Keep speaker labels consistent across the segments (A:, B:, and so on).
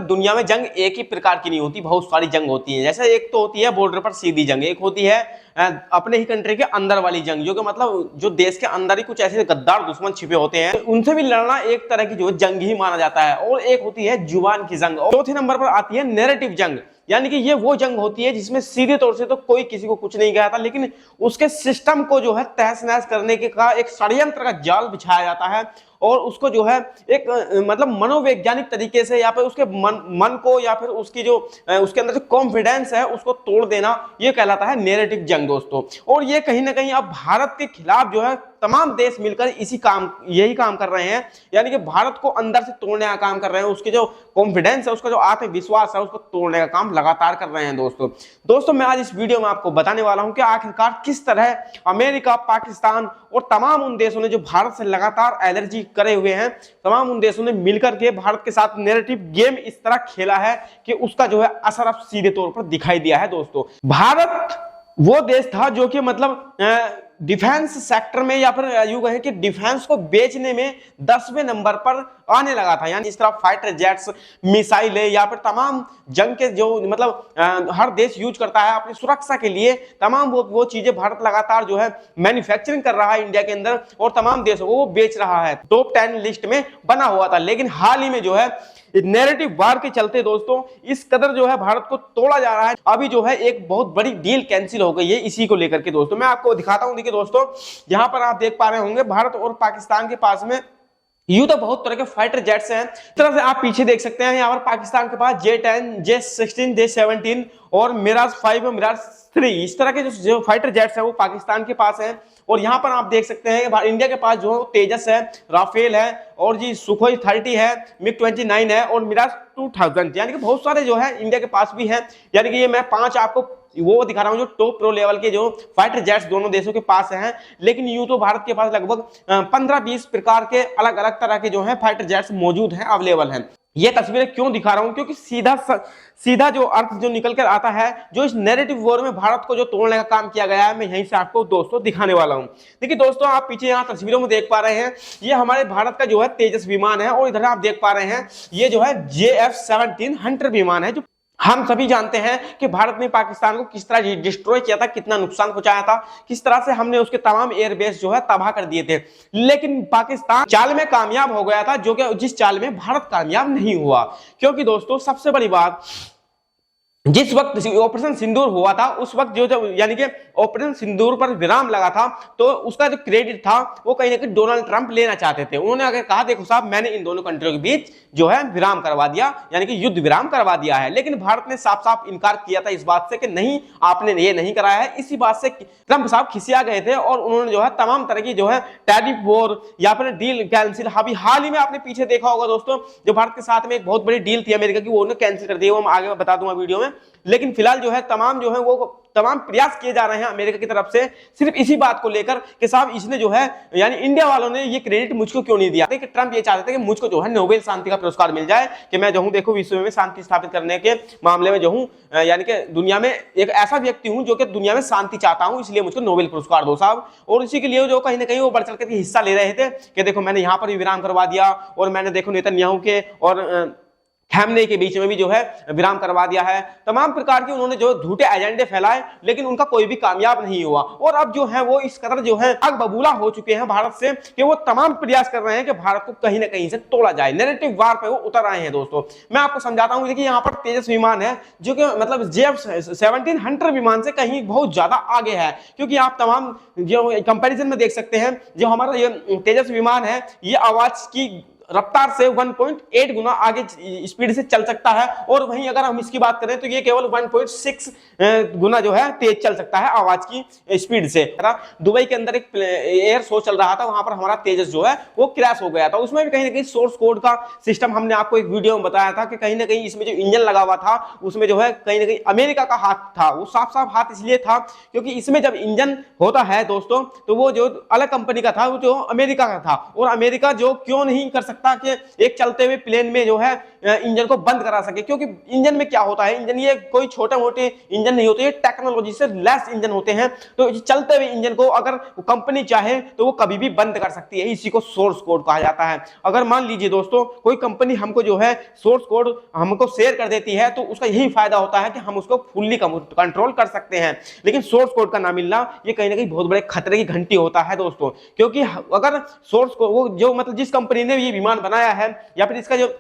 A: दुनिया में जंग एक ही प्रकार की नहीं होती, बहुत सारी जंग होती है। जैसे एक तो होती है बॉर्डर पर सीधी जंग, एक होती है अपने ही कंट्री के अंदर वाली जंग, जो कि मतलब जो देश के अंदर ही कुछ ऐसे गद्दार दुश्मन छिपे होते हैं, उनसे भी लड़ना एक तरह की जो जंग ही माना जाता है। और एक होती है जुबान की जंग। और चौथे नंबर पर आती है नैरेटिव जंग, यानी कि ये वो जंग होती है जिसमें सीधे तौर से तो कोई किसी को कुछ नहीं कहता, लेकिन उसके सिस्टम को जो है तहस नहस करने के का एक षड्यंत्र का जाल बिछाया जाता है और उसको जो है एक मतलब मनोवैज्ञानिक तरीके से या फिर उसके मन को या फिर उसकी जो उसके अंदर जो कॉन्फिडेंस है उसको तोड़ देना, ये कहलाता है नैरेटिव जंग दोस्तों। और ये कहीं ना कहीं अब भारत के खिलाफ जो है तमाम देश मिलकर यही काम कर रहे हैं, यानी कि भारत को अंदर से तोड़ने का काम कर रहे हैं। उसके जो कॉन्फिडेंस है, उसका जो आत्मविश्वास है, उसको तोड़ने का काम लगातार कर रहे हैं दोस्तों मैं आज इस वीडियो में आपको बताने वाला हूं कि आखिरकार किस तरह अमेरिका, पाकिस्तान और तमाम उन देशों ने जो भारत से लगातार एलर्जी करे हुए हैं, तमाम उन देशों ने मिलकर के भारत के साथ नैरेटिव गेम इस तरह खेला है कि उसका जो है असर अब सीधे तौर पर दिखाई दिया है दोस्तों। भारत वो देश था जो कि मतलब डिफेंस सेक्टर में या फिर यूं कहें कि डिफेंस को बेचने में 10वें नंबर पर आने लगा था, यानी इस तरह फाइटर जेट्स, मिसाइलें या फिर तमाम जंग के जो मतलब हर देश यूज करता है अपनी सुरक्षा के लिए, तमाम वो चीजें भारत लगातार जो है मैन्युफैक्चरिंग कर रहा है इंडिया के अंदर और तमाम देशों को वो बेच रहा है, टॉप 10 लिस्ट में बना हुआ था। लेकिन हाल ही में जो है नैरेटिव वार के चलते दोस्तों इस कदर जो है भारत को तोड़ा जा रहा है, अभी जो है एक बहुत बड़ी डील कैंसिल हो गई है इसी को लेकर के दोस्तों। मैं आपको दिखाता हूं, देखिए दोस्तों यहां पर आप देख पा रहे होंगे भारत और पाकिस्तान के पास में यूं तो बहुत तरह के फाइटर जेट्स हैं। इस तरह से आप पीछे देख सकते हैं, यहाँ पर पाकिस्तान के पास J-10, J-16, J-17 और मिराज 5 और मिराज 3 इस तरह के जो फाइटर जेट्स हैं वो पाकिस्तान के पास हैं। और यहाँ पर आप देख सकते हैं इंडिया के पास जो तेजस है, राफेल है और जी सुखोई 30 है, MiG-29 है और मिराज 2000, यानी कि बहुत सारे जो है इंडिया के पास भी है। यानी कि ये मैं 5 आपको वो दिखा रहा हूं जो टॉप प्रो लेवल के जो फाइटर जेट्स दोनों देशों के पास हैं। लेकिन यूं तो भारत के पास लगभग 15-20 प्रकार के अलग अलग तरह के जो है फाइटर जेट्स मौजूद हैं, अवेलेबल हैं। ये तस्वीरें क्यों दिखा रहा हूं, क्योंकि सीधा जो अर्थ जो निकल कर आता है, जो इस नैरेटिव वॉर में भारत को जो तोड़ने का काम किया गया है, मैं यहीं से आपको दोस्तों दिखाने वाला हूं। देखिए दोस्तों आप पीछे यहाँ तस्वीरों में देख पा रहे हैं, ये हमारे भारत का जो है तेजस विमान है और इधर आप देख पा रहे हैं ये जो है JF-17 हंटर विमान है, जो हम सभी जानते हैं कि भारत ने पाकिस्तान को किस तरह डिस्ट्रॉय किया था, कितना नुकसान पहुंचाया था, किस तरह से हमने उसके तमाम एयरबेस जो है तबाह कर दिए थे। लेकिन पाकिस्तान चाल में कामयाब हो गया था, जो कि जिस चाल में भारत कामयाब नहीं हुआ। क्योंकि दोस्तों सबसे बड़ी बात, जिस वक्त ऑपरेशन सिंदूर हुआ था उस वक्त जो यानी कि ऑपरेशन सिंदूर पर विराम लगा था, तो उसका जो क्रेडिट था वो कहीं ना कहीं डोनाल्ड ट्रंप लेना चाहते थे। उन्होंने अगर कहा देखो साहब मैंने इन दोनों कंट्रियों के बीच जो है विराम करवा दिया, यानी कि युद्ध विराम करवा दिया है। लेकिन भारत ने साफ साफ इनकार किया था इस बात से कि नहीं आपने ये नहीं कराया है। इसी बात से ट्रंप साहब खिसिया गए थे और उन्होंने जो है तमाम तरह की जो है टैरिफ वॉर या फिर डील कैंसिल, अभी हाल ही में आपने पीछे देखा होगा दोस्तों, जो भारत के साथ में एक बहुत बड़ी डील थी अमेरिका की, वो उन्होंने कैंसिल कर दी, वो मैं आगे बता दूंगा वीडियो में। लेकिन फिलहाल जो है तमाम जो है वो तमाम प्रयास किए जा रहे हैं अमेरिका की तरफ से सिर्फ इसी बात को लेकर कि साहब इसने जो है यानी इंडिया वालों ने ये क्रेडिट मुझको क्यों नहीं दिया। देखिए ट्रंप ये चाहते थे कि मुझको जो है नोबेल शांति का पुरस्कार मिल जाए, कि मैं जो हूं देखो विश्व में शांति स्थापित करने के मामले में जो हूं यानी कि दुनिया में एक ऐसा व्यक्ति हूं जो कि दुनिया में शांति चाहता हूं, इसलिए मुझको नोबेल पुरस्कार दो साहब। और इसी के लिए जो कहीं ना कहीं वो बढ़ चढ़ कर हिस्सा ले रहे थे कि देखो मैंने यहां पर भी विराम करवा दिया और मैंने देखो नेतन्याहू के और खैमने के बीच में भी जो है विराम करवा दिया है। तमाम प्रकार के उन्होंने जो झूठे एजेंडे फैलाए, लेकिन उनका कोई भी कामयाब नहीं हुआ। और अब जो है वो इस कदर जो है आग बबूला हो चुके हैं भारत से कि वो तमाम प्रयास कर रहे हैं कि भारत को कहीं ना कहीं से तोड़ा जाए, नैरेटिव वार पे वो उतर आए हैं दोस्तों। मैं आपको समझाता हूं, देखिए यहाँ पर तेजस विमान है जो कि मतलब JF-17 हंटर विमान से कहीं बहुत ज्यादा आगे है, क्योंकि आप तमाम जो कंपैरिजन में देख सकते हैं जो हमारा ये तेजस विमान है ये आवाज की रफ्तार से 1.8 गुना आगे स्पीड से चल सकता है। और वहीं अगर हम इसकी बात करें तो ये केवल 1.6 गुना जो है तेज चल सकता है आवाज की स्पीड से। दुबई के अंदर एक एयर शो चल रहा था, वहां पर हमारा तेजस जो है वो क्रैश हो गया था। उसमें भी कहीं ना कहीं सोर्स कोड का सिस्टम हमने आपको एक वीडियो में बताया था कि कहीं ना कहीं इसमें जो इंजन लगा हुआ था उसमें जो है कहीं ना कहीं अमेरिका का हाथ था। वो साफ साफ हाथ इसलिए था क्योंकि इसमें जब इंजन होता है दोस्तों तो वो जो अलग कंपनी का था, वो जो अमेरिका का था। और अमेरिका जो क्यों नहीं कर सकता कि एक चलते हुए प्लेन में जो है इंजन को बंद करा सके, क्योंकि इंजन में क्या होता है, इंजन ये कोई छोटे मोटे इंजन नहीं होते, ये टेक्नोलॉजी से लेस इंजन होते हैं। तो चलते हुए इंजन को अगर कंपनी चाहे तो वो कभी भी बंद कर सकती है, इसी को सोर्स कोड कहा जाता है। अगर मान लीजिए दोस्तों कोई कंपनी हमको जो है सोर्स कोड हमको शेयर कर देती है तो उसका यही फायदा होता है कि हम उसको फुल्ली कंट्रोल कर सकते हैं। लेकिन सोर्स कोड का ना मिलना ये कहीं ना कहीं बहुत बड़े खतरे की घंटी होता है दोस्तों, क्योंकि अगर सोर्स कोड वो जो मतलब जिस कंपनी ने ये विमान बनाया है या फिर इसका जो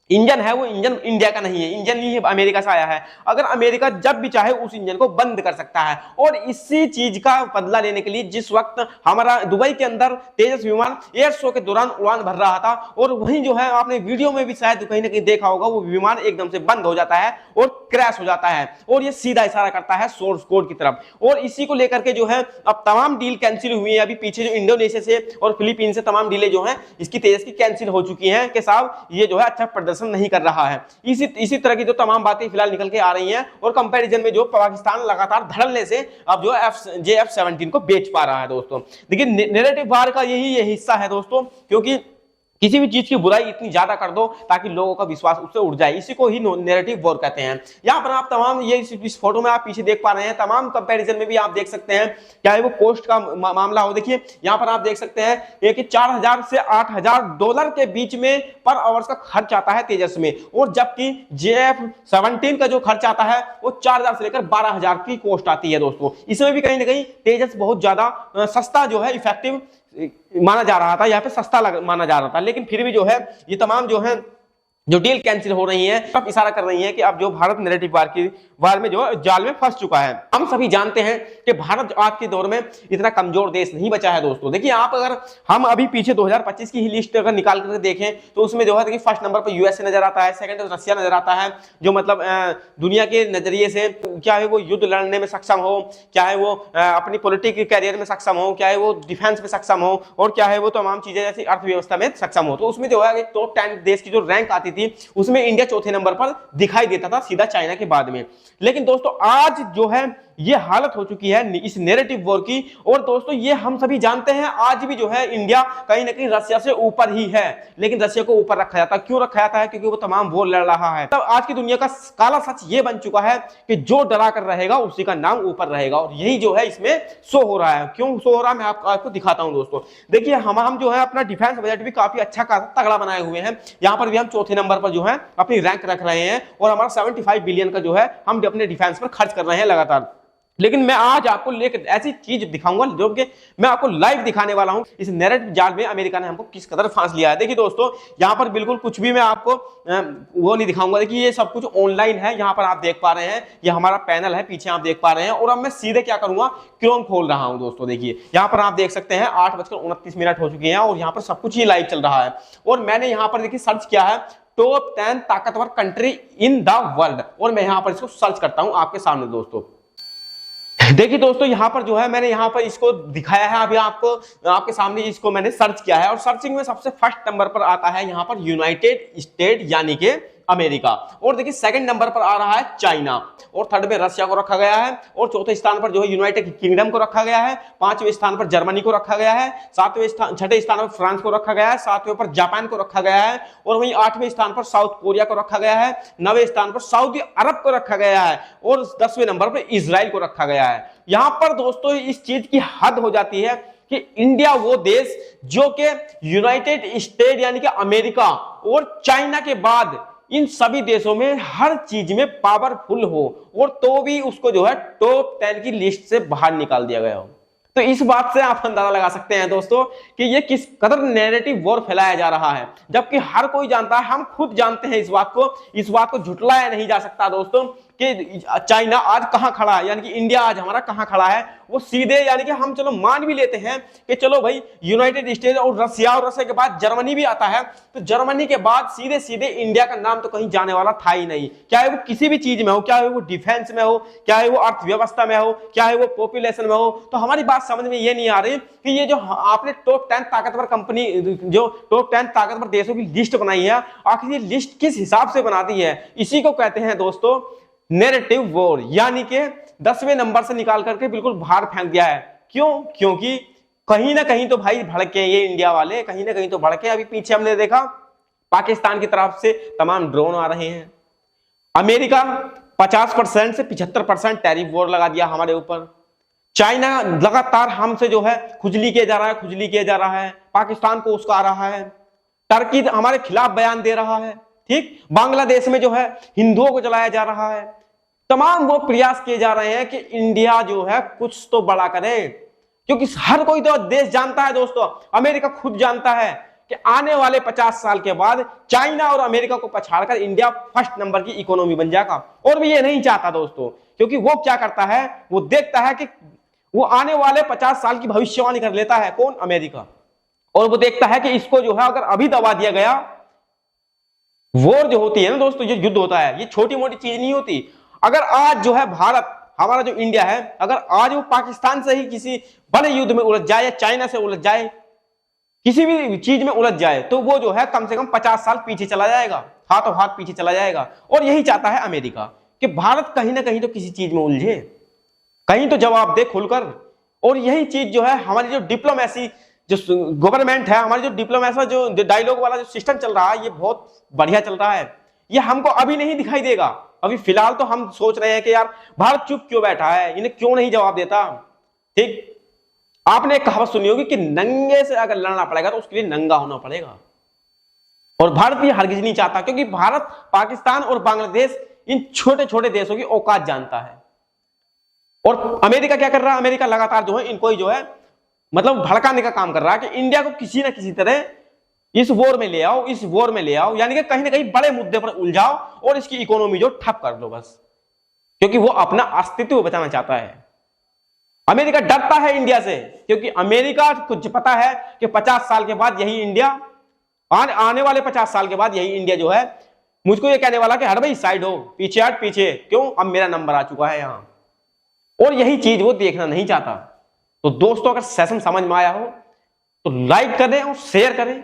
A: इंजन है वो इंजन इंडिया का नहीं है, इंजन नहीं है अमेरिका से आया है। अगर अमेरिका जब भी चाहे उस इंजन को बंद कर सकता है। और इसी चीज का बदला लेने के लिए जिस वक्त हमारा दुबई के अंदर तेजस विमान एयर शो के दौरान उड़ान भर रहा था और वहीं जो है आपने वीडियो में भी शायद कहीं ना कहीं देखा होगा, वो विमान एकदम से बंद हो जाता है और क्रैश हो जाता है और ये सीधा इशारा करता है सोर्स कोड की तरफ। और इसी को लेकर के जो है अब तमाम डील कैंसिल हुई है। अभी पीछे जो इंडोनेशिया से और फिलीपीन से तमाम डीलें जो है इसकी तेजस की कैंसिल हो चुकी है कि साहब ये जो है अच्छा प्रदर्शन नहीं कर रहा है। इसी तरह की जो तमाम बातें फिलहाल निकल के आ रही हैं और कंपैरिजन में जो पाकिस्तान लगातार धड़ल्ले से अब जो JF-17 को बेच पा रहा है दोस्तों। देखिए नैरेटिव वार का यही हिस्सा है दोस्तों, क्योंकि किसी भी चीज की बुराई इतनी ज्यादा कर दो ताकि लोगों का विश्वास उससे उड़ जाए, इसी को ही नैरेटिव वॉर कहते हैं। यहाँ पर आप तमाम ये इस फोटो में आप पीछे देख पा रहे हैं, तमाम कंपैरिजन में भी आप देख सकते हैं, चाहे वो कोस्ट का मामला हो। देखिए यहाँ पर आप देख सकते हैं कि 4000 से $8000 के बीच में पर आवर्स का खर्च आता है तेजस में, और जबकि JF-17 का जो खर्च आता है वो 4000 से लेकर 12000 की कॉस्ट आती है दोस्तों। इसमें भी कहीं ना कहीं तेजस बहुत ज्यादा सस्ता जो है इफेक्टिव माना जा रहा था, यहाँ पे सस्ता माना जा रहा था। लेकिन फिर भी जो है ये तमाम जो है जो डील कैंसिल हो रही है अब इशारा कर रही है कि अब जो भारत नैरेटिव वार में जो जाल में फंस चुका है। हम सभी जानते हैं कि भारत आज के दौर में इतना कमजोर देश नहीं बचा है दोस्तों। देखिए आप अगर हम अभी पीछे 2025 की ही लिस्ट अगर निकाल कर देखें तो उसमें जो है देखिए फर्स्ट नंबर पर यूएसए नजर आता है, सेकंड रशिया नजर आता है, जो मतलब दुनिया के नजरिए से क्या है वो युद्ध लड़ने में सक्षम हो, क्या है वो अपनी पॉलिटिकल कैरियर में सक्षम हो, क्या है वो डिफेंस में सक्षम हो, और क्या है वो तमाम चीजें जैसी अर्थव्यवस्था में सक्षम हो। तो उसमें जो है टॉप 10 देश की जो रैंक आती थी उसमें इंडिया चौथे नंबर पर दिखाई देता था, सीधा चाइना के बाद में। लेकिन दोस्तों आज जो है ये हालत हो चुकी है इस नैरेटिव वॉर की। और दोस्तों ये हम सभी जानते हैं आज भी जो है इंडिया कहीं ना कहीं रशिया से ऊपर ही है, लेकिन रशिया को ऊपर रखा जाता है। क्यों रखा जाता है? क्योंकि वो तमाम वॉर लड़ रहा है। तब आज की दुनिया का काला सच ये बन चुका है कि जो डरा कर रहेगा उसी का नाम ऊपर रहेगा, और यही जो है इसमें शो हो रहा है। क्यों शो हो रहा है मैं आपको दिखाता हूं दोस्तों। देखिए हम जो है अपना डिफेंस बजट भी काफी अच्छा तगड़ा बनाए हुए हैं। यहां पर भी हम चौथे नंबर पर जो है अपनी रैंक रख रहे हैं, और हमारा 75 बिलियन का जो है हम अपने डिफेंस पर खर्च कर रहे हैं लगातार। लेकिन मैं आज आपको लेकर ऐसी चीज दिखाऊंगा जो कि मैं आपको लाइव दिखाने वाला हूं इस नैरेटिव जाल में अमेरिका ने हमको किस कदर फांस लिया है। देखिए दोस्तों यहां पर बिल्कुल कुछ भी मैं आपको वो नहीं दिखाऊंगा। देखिए ये सब कुछ ऑनलाइन है, यहां पर आप देख पा रहे हैं, ये हमारा पैनल है पीछे आप देख पा रहे हैं। और अब मैं सीधे क्या करूंगा, क्रोम खोल रहा हूं दोस्तों। देखिए यहां पर आप देख सकते हैं 8:29 हो चुके हैं और यहां पर सब कुछ ही लाइव चल रहा है। और मैंने यहां पर देखिए सर्च किया है टॉप 10 ताकतवर कंट्री इन द वर्ल्ड, और मैं यहां पर इसको सर्च करता हूं आपके सामने दोस्तों। देखिए दोस्तों यहाँ पर जो है मैंने यहाँ पर इसको दिखाया है अभी आपके सामने, इसको मैंने सर्च किया है और सर्चिंग में सबसे फर्स्ट नंबर पर आता है यहाँ पर यूनाइटेड स्टेट यानी कि अमेरिका। और देखिए सेकंड नंबर पर आ रहा है चाइना, और थर्ड में रशिया को रखा गया है, और चौथे स्थान पर जो है यूनाइटेड किंगडम को रखा गया है, पांचवें स्थान पर जर्मनी को रखा गया है, छठे स्थान पर फ्रांस को रखा गया है, सातवें पर जापान को रखा गया है, और वहीं 8वें स्थान पर साउथ कोरिया को रखा गया है, 9वें स्थान पर सऊदी अरब को रखा गया है, और 10वें नंबर पर इजराइल को रखा गया है। यहां पर दोस्तों इस चीज की हद हो जाती है कि इंडिया वो देश जो कि यूनाइटेड स्टेट यानी कि अमेरिका और चाइना के बाद इन सभी देशों में हर चीज में पावरफुल हो, और तो भी उसको जो है टॉप 10 की लिस्ट से बाहर निकाल दिया गया हो। तो इस बात से आप अंदाजा लगा सकते हैं दोस्तों कि ये किस कदर नैरेटिव वॉर फैलाया जा रहा है, जबकि हर कोई जानता है, हम खुद जानते हैं इस बात को झुटलाया नहीं जा सकता दोस्तों कि चाइना आज कहां खड़ा है, यानी कि इंडिया आज हमारा कहां खड़ा है। वो सीधे यानी कि हम चलो मान भी लेते हैं कि चलो भाई यूनाइटेड स्टेट और रशिया के बाद जर्मनी भी आता है, तो जर्मनी के बाद सीधे सीधे इंडिया का नाम तो कहीं जाने वाला था ही नहीं। चाहे वो किसी भी चीज में हो, चाहे वो डिफेंस में हो, चाहे वो अर्थव्यवस्था में हो, चाहे वो पॉपुलेशन में हो। तो हमारी बात समझ में ये नहीं आ रही कि ये जो आपने टॉप 10 ताकतवर कंपनी, जो टॉप 10 ताकतवर देशों की लिस्ट बनाई है, आखिर ये लिस्ट किस हिसाब से बना दी है। इसी को कहते हैं दोस्तों नैरेटिव वॉर, यानी कि 10वें नंबर से निकाल करके बिल्कुल बाहर फेंक दिया है। क्यों? क्योंकि कहीं ना कहीं तो भाई भड़के ये इंडिया वाले, कहीं ना कहीं तो भड़के। अभी पीछे हमने देखा पाकिस्तान की तरफ से तमाम ड्रोन आ रहे हैं। अमेरिका 50% से 75% टैरिफ वॉर लगा दिया हमारे ऊपर। चाइना लगातार हमसे जो है खुजली किया जा रहा है, खुजली किया जा रहा है, पाकिस्तान को उसका आ रहा है। टर्की हमारे खिलाफ बयान दे रहा है, ठीक। बांग्लादेश में जो है हिंदुओं को जलाया जा रहा है। तमाम वो प्रयास किए जा रहे हैं कि इंडिया जो है कुछ तो बड़ा करे, क्योंकि हर कोई तो देश जानता है दोस्तों, अमेरिका खुद जानता है कि आने वाले 50 साल के बाद चाइना और अमेरिका को पछाड़कर इंडिया फर्स्ट नंबर की इकोनॉमी बन जाएगा। और भी ये नहीं चाहता दोस्तों, क्योंकि वो क्या करता है, वो देखता है कि वो आने वाले 50 साल की भविष्यवाणी कर लेता है, कौन, अमेरिका। और वो देखता है कि इसको जो है अगर अभी दबा दिया गया, वॉर जो होती है ना दोस्तों, जो युद्ध होता है, ये छोटी मोटी चीज नहीं होती। अगर आज जो है भारत, हमारा जो इंडिया है, अगर आज वो पाकिस्तान से ही किसी बड़े युद्ध में उलझ जाए या चाइना से उलझ जाए, किसी भी चीज में उलझ जाए, तो वो जो है कम से कम 50 साल पीछे चला जाएगा, हाथों हाथ पीछे चला जाएगा। और यही चाहता है अमेरिका कि भारत कहीं ना कहीं तो किसी चीज में उलझे, कहीं तो जवाब दे खुलकर। और यही चीज जो है हमारी जो डिप्लोमेसी, जो गवर्नमेंट है, हमारी जो डिप्लोमेसी, जो डायलॉग वाला जो सिस्टम चल रहा है, ये बहुत बढ़िया चल रहा है। ये हमको अभी नहीं दिखाई देगा, अभी फिलहाल तो हम सोच रहे हैं कि यार भारत चुप क्यों बैठा है, इन्हें क्यों नहीं जवाब देता, ठीक। आपने एक कहावत सुनी होगी कि नंगे से अगर लड़ना पड़ेगा तो उसके लिए नंगा होना पड़ेगा। और भारत ये हरगिज नहीं चाहता, क्योंकि भारत पाकिस्तान और बांग्लादेश इन छोटे छोटे देशों की औकात जानता है। और अमेरिका क्या कर रहा है, अमेरिका लगातार जो है इनको जो है मतलब भड़काने का काम कर रहा है कि इंडिया को किसी ना किसी तरह इस वॉर में ले आओ, इस वॉर में ले आओ, यानी कि कहीं ना कहीं बड़े मुद्दे पर उलझाओ और इसकी इकोनॉमी जो ठप कर लो बस, क्योंकि वो अपना अस्तित्व बचाना चाहता है। अमेरिका डरता है इंडिया से, क्योंकि अमेरिका को पता है कि 50 साल के बाद यही इंडिया, आने वाले 50 साल के बाद यही इंडिया जो है मुझको ये कहने वाला कि हट भाई साइड हो, पीछे हट पीछे, क्यों, अब मेरा नंबर आ चुका है यहां। और यही चीज वो देखना नहीं चाहता। तो दोस्तों अगर सेशन समझ में आया हो तो लाइक करें और शेयर करें।